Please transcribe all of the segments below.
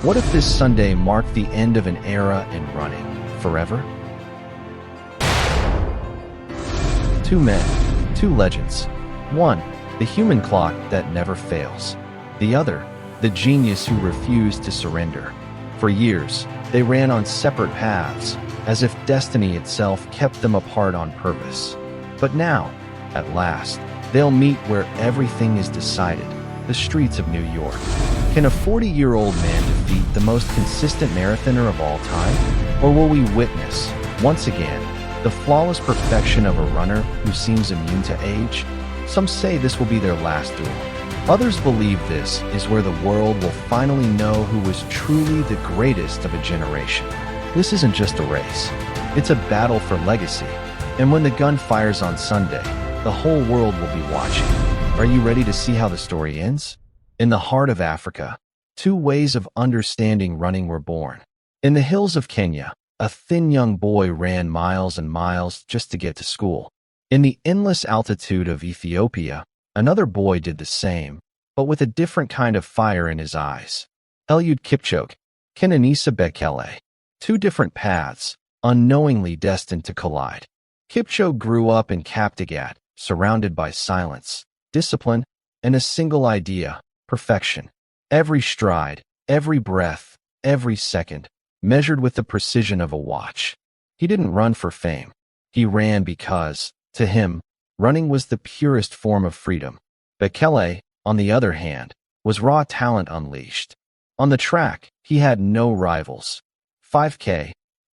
What if this Sunday marked the end of an era in running, forever? Two men, two legends. One, the human clock that never fails. The other, the genius who refused to surrender. For years, they ran on separate paths, as if destiny itself kept them apart on purpose. But now, at last, they'll meet where everything is decided, the streets of New York. Can a 40-year-old man defeat the most consistent marathoner of all time? Or will we witness, once again, the flawless perfection of a runner who seems immune to age? Some say this will be their last duel. Others believe this is where the world will finally know who was truly the greatest of a generation. This isn't just a race. It's a battle for legacy. And when the gun fires on Sunday, the whole world will be watching. Are you ready to see how the story ends? In the heart of Africa, two ways of understanding running were born. In the hills of Kenya, a thin young boy ran miles and miles just to get to school. In the endless altitude of Ethiopia, another boy did the same, but with a different kind of fire in his eyes. Eliud Kipchoge, Kenenisa Bekele. Two different paths, unknowingly destined to collide. Kipchoge grew up in Kaptagat, surrounded by silence, discipline, and a single idea: perfection. Every stride, every breath, every second, measured with the precision of a watch. He didn't run for fame. He ran because, to him, running was the purest form of freedom. Bekele, on the other hand, was raw talent unleashed. On the track, he had no rivals. 5K,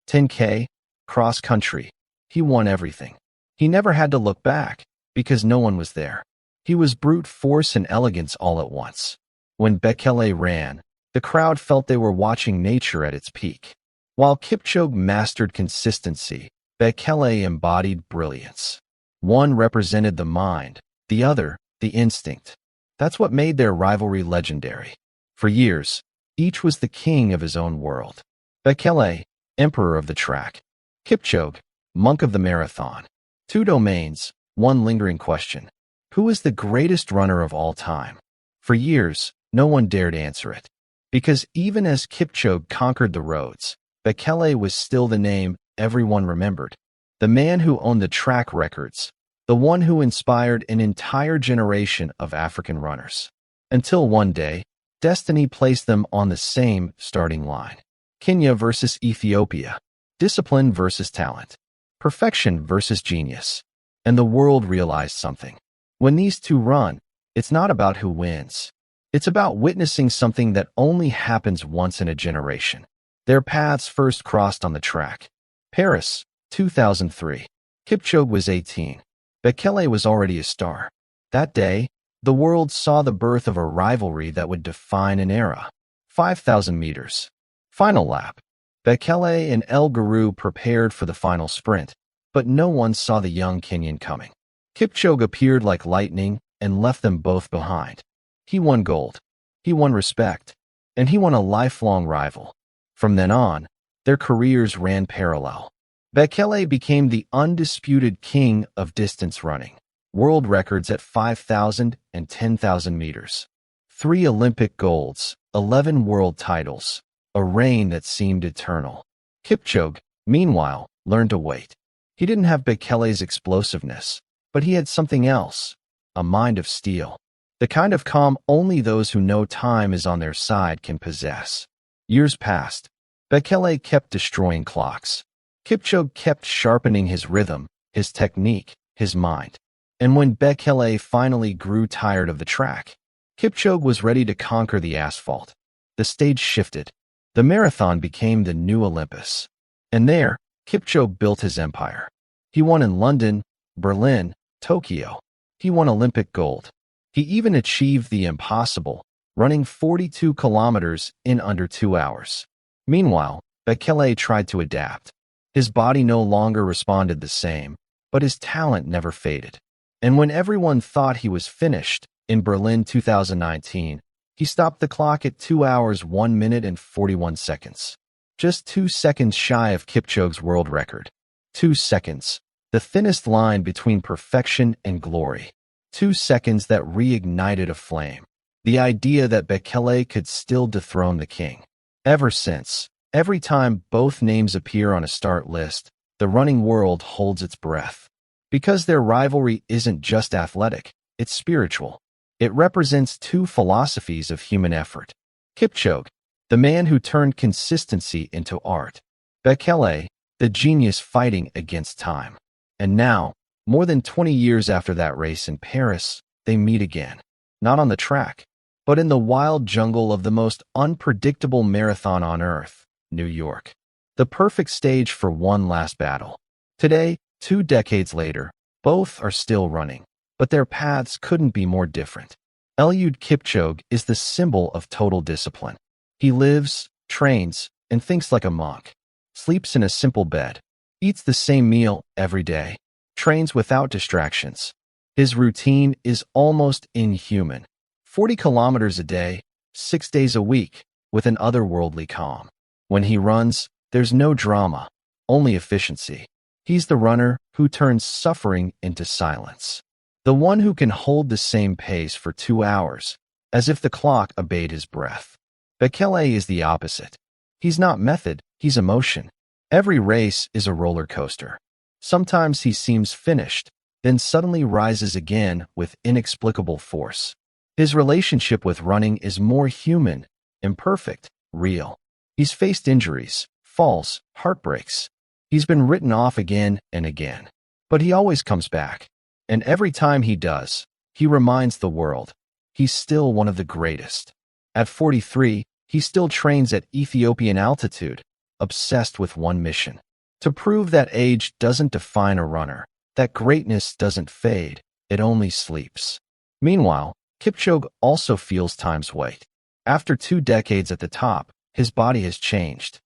10K, cross-country. He won everything. He never had to look back, because no one was there. He was brute force and elegance all at once. When Bekele ran, the crowd felt they were watching nature at its peak. While Kipchoge mastered consistency, Bekele embodied brilliance. One represented the mind, the other, the instinct. That's what made their rivalry legendary. For years, each was the king of his own world. Bekele, emperor of the track. Kipchoge, monk of the marathon. Two domains, one lingering question. Who is the greatest runner of all time? For years, no one dared answer it. Because even as Kipchoge conquered the roads, Bekele was still the name everyone remembered. The man who owned the track records, the one who inspired an entire generation of African runners. Until one day, destiny placed them on the same starting line. Kenya versus Ethiopia. Discipline versus talent. Perfection versus genius. And the world realized something. When these two run, it's not about who wins. It's about witnessing something that only happens once in a generation. Their paths first crossed on the track. Paris, 2003. Kipchoge was 18. Bekele was already a star. That day, the world saw the birth of a rivalry that would define an era. 5,000 meters. Final lap. Bekele and El Guru prepared for the final sprint, but no one saw the young Kenyan coming. Kipchoge appeared like lightning and left them both behind. He won gold. He won respect. And he won a lifelong rival. From then on, their careers ran parallel. Bekele became the undisputed king of distance running. World records at 5,000 and 10,000 meters. 3 Olympic golds, 11 world titles. A reign that seemed eternal. Kipchoge, meanwhile, learned to wait. He didn't have Bekele's explosiveness, but he had something else, a mind of steel. The kind of calm only those who know time is on their side can possess. Years passed. Bekele kept destroying clocks. Kipchoge kept sharpening his rhythm, his technique, his mind. And when Bekele finally grew tired of the track, Kipchoge was ready to conquer the asphalt. The stage shifted. The marathon became the new Olympus. And there, Kipchoge built his empire. He won in London, Berlin, Tokyo. He won Olympic gold. He even achieved the impossible, running 42 kilometers in under 2 hours. Meanwhile, Bekele tried to adapt. His body no longer responded the same, but his talent never faded. And when everyone thought he was finished, in Berlin 2019, he stopped the clock at 2 hours 1 minute and 41 seconds. Just 2 seconds shy of Kipchoge's world record. 2 seconds, the thinnest line between perfection and glory. 2 seconds that reignited a flame. The idea that Bekele could still dethrone the king. Ever since, every time both names appear on a start list, the running world holds its breath. Because their rivalry isn't just athletic, it's spiritual. It represents two philosophies of human effort. Kipchoge, the man who turned consistency into art. Bekele, the genius fighting against time. And now, more than 20 years after that race in Paris, they meet again. Not on the track, but in the wild jungle of the most unpredictable marathon on earth, New York. The perfect stage for one last battle. Today, 2 decades later, both are still running, but their paths couldn't be more different. Eliud Kipchoge is the symbol of total discipline. He lives, trains, and thinks like a monk. Sleeps in a simple bed. Eats the same meal every day. Trains without distractions. His routine is almost inhuman. 40 kilometers a day, 6 days a week, with an otherworldly calm. When he runs, there's no drama, only efficiency. He's the runner who turns suffering into silence. The one who can hold the same pace for 2 hours, as if the clock obeyed his breath. Bekele is the opposite. He's not method, he's emotion. Every race is a roller coaster. Sometimes he seems finished, then suddenly rises again with inexplicable force. His relationship with running is more human, imperfect, real. He's faced injuries, falls, heartbreaks. He's been written off again and again. But he always comes back. And every time he does, he reminds the world, he's still one of the greatest. At 43, he still trains at Ethiopian altitude, obsessed with one mission. To prove that age doesn't define a runner, that greatness doesn't fade, it only sleeps. Meanwhile, Kipchoge also feels time's weight. After 2 decades at the top, his body has changed.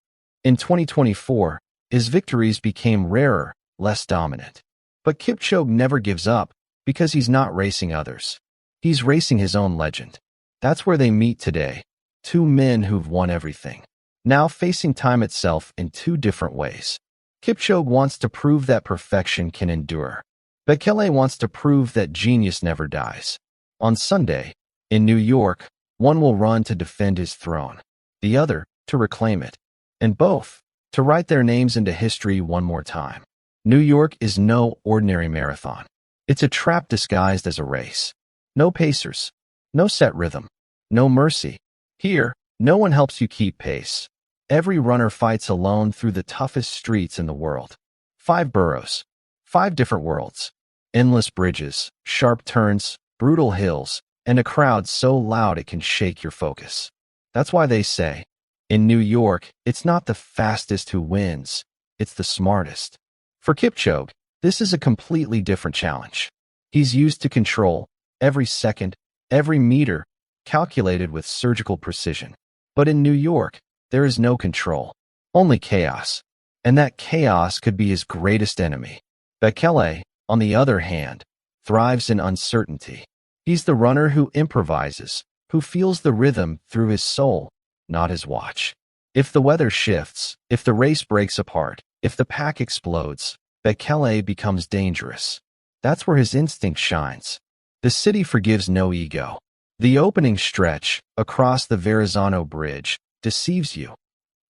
In 2024, his victories became rarer, less dominant. But Kipchoge never gives up because he's not racing others. He's racing his own legend. That's where they meet today. 2 men who've won everything, now facing time itself in 2 different ways. Kipchoge wants to prove that perfection can endure. Bekele wants to prove that genius never dies. On Sunday, in New York, one will run to defend his throne, the other to reclaim it, and both to write their names into history one more time. New York is no ordinary marathon. It's a trap disguised as a race. No pacers, no set rhythm, no mercy. Here, no one helps you keep pace. Every runner fights alone through the toughest streets in the world. 5 boroughs, 5 different worlds, endless bridges, sharp turns, brutal hills, and a crowd so loud it can shake your focus. That's why they say, in New York, it's not the fastest who wins, it's the smartest. For Kipchoge, this is a completely different challenge. He's used to control, every second, every meter, calculated with surgical precision. But in New York, there is no control, only chaos. And that chaos could be his greatest enemy. Bekele, on the other hand, thrives in uncertainty. He's the runner who improvises, who feels the rhythm through his soul, not his watch. If the weather shifts, if the race breaks apart, if the pack explodes, Bekele becomes dangerous. That's where his instinct shines. The city forgives no ego. The opening stretch, across the Verrazano Bridge, deceives you.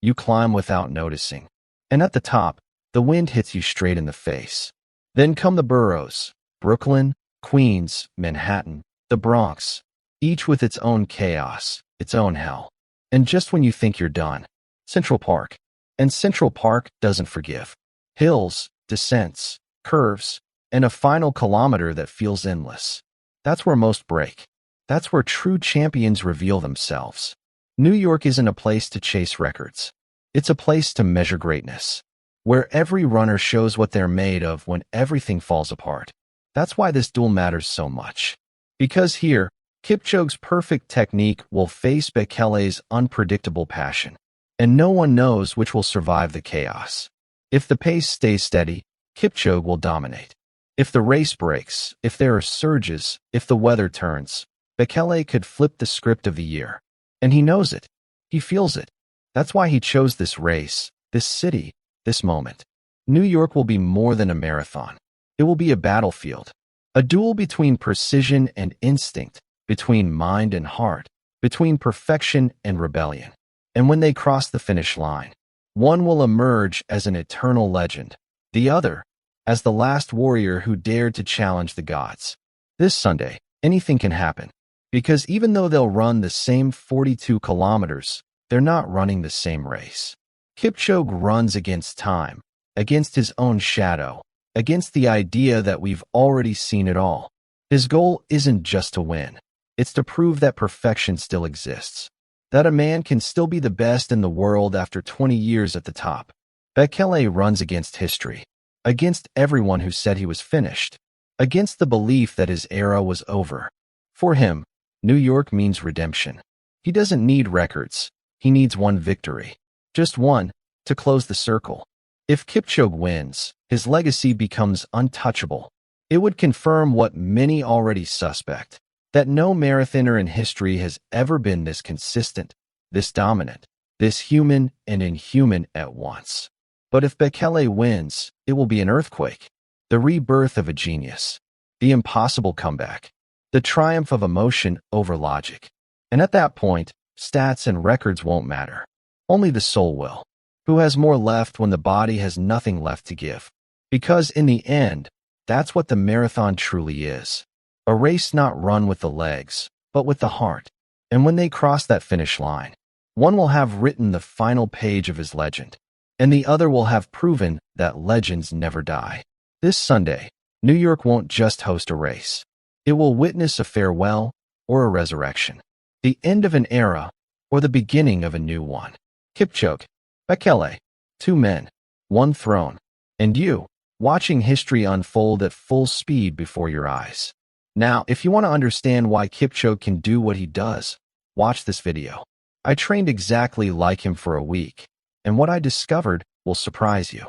You climb without noticing. And at the top, the wind hits you straight in the face. Then come the boroughs, Brooklyn, Queens, Manhattan, the Bronx, each with its own chaos, its own hell. And just when you think you're done, Central Park. And Central Park doesn't forgive. Hills, descents, curves, and a final kilometer that feels endless. That's where most break. That's where true champions reveal themselves. New York isn't a place to chase records. It's a place to measure greatness, where every runner shows what they're made of when everything falls apart. That's why this duel matters so much. Because here, Kipchoge's perfect technique will face Bekele's unpredictable passion, and no one knows which will survive the chaos. If the pace stays steady, Kipchoge will dominate. If the race breaks, if there are surges, if the weather turns, Bekele could flip the script of the year. And he knows it. He feels it. That's why he chose this race, this city, this moment. New York will be more than a marathon. It will be a battlefield. A duel between precision and instinct, between mind and heart, between perfection and rebellion. And when they cross the finish line, one will emerge as an eternal legend, the other as the last warrior who dared to challenge the gods. This Sunday, anything can happen, because even though they'll run the same 42 kilometers, they're not running the same race. Kipchoge runs against time, against his own shadow, against the idea that we've already seen it all. His goal isn't just to win. It's to prove that perfection still exists, that a man can still be the best in the world after 20 years at the top. Bekele runs against history, against everyone who said he was finished, against the belief that his era was over. For him, New York means redemption. He doesn't need records. He needs one victory. Just one, to close the circle. If Kipchoge wins, his legacy becomes untouchable. It would confirm what many already suspect, that no marathoner in history has ever been this consistent, this dominant, this human and inhuman at once. But if Bekele wins, it will be an earthquake, the rebirth of a genius, the impossible comeback, the triumph of emotion over logic. And at that point, stats and records won't matter. Only the soul will. Who has more left when the body has nothing left to give? Because in the end, that's what the marathon truly is. A race not run with the legs, but with the heart. And when they cross that finish line, one will have written the final page of his legend, and the other will have proven that legends never die. This Sunday, New York won't just host a race. It will witness a farewell or a resurrection, the end of an era or the beginning of a new one. Kipchoge, Bekele, two men, one throne, and you, watching history unfold at full speed before your eyes. Now, if you want to understand why Kipchoge can do what he does, watch this video. I trained exactly like him for a week, and what I discovered will surprise you.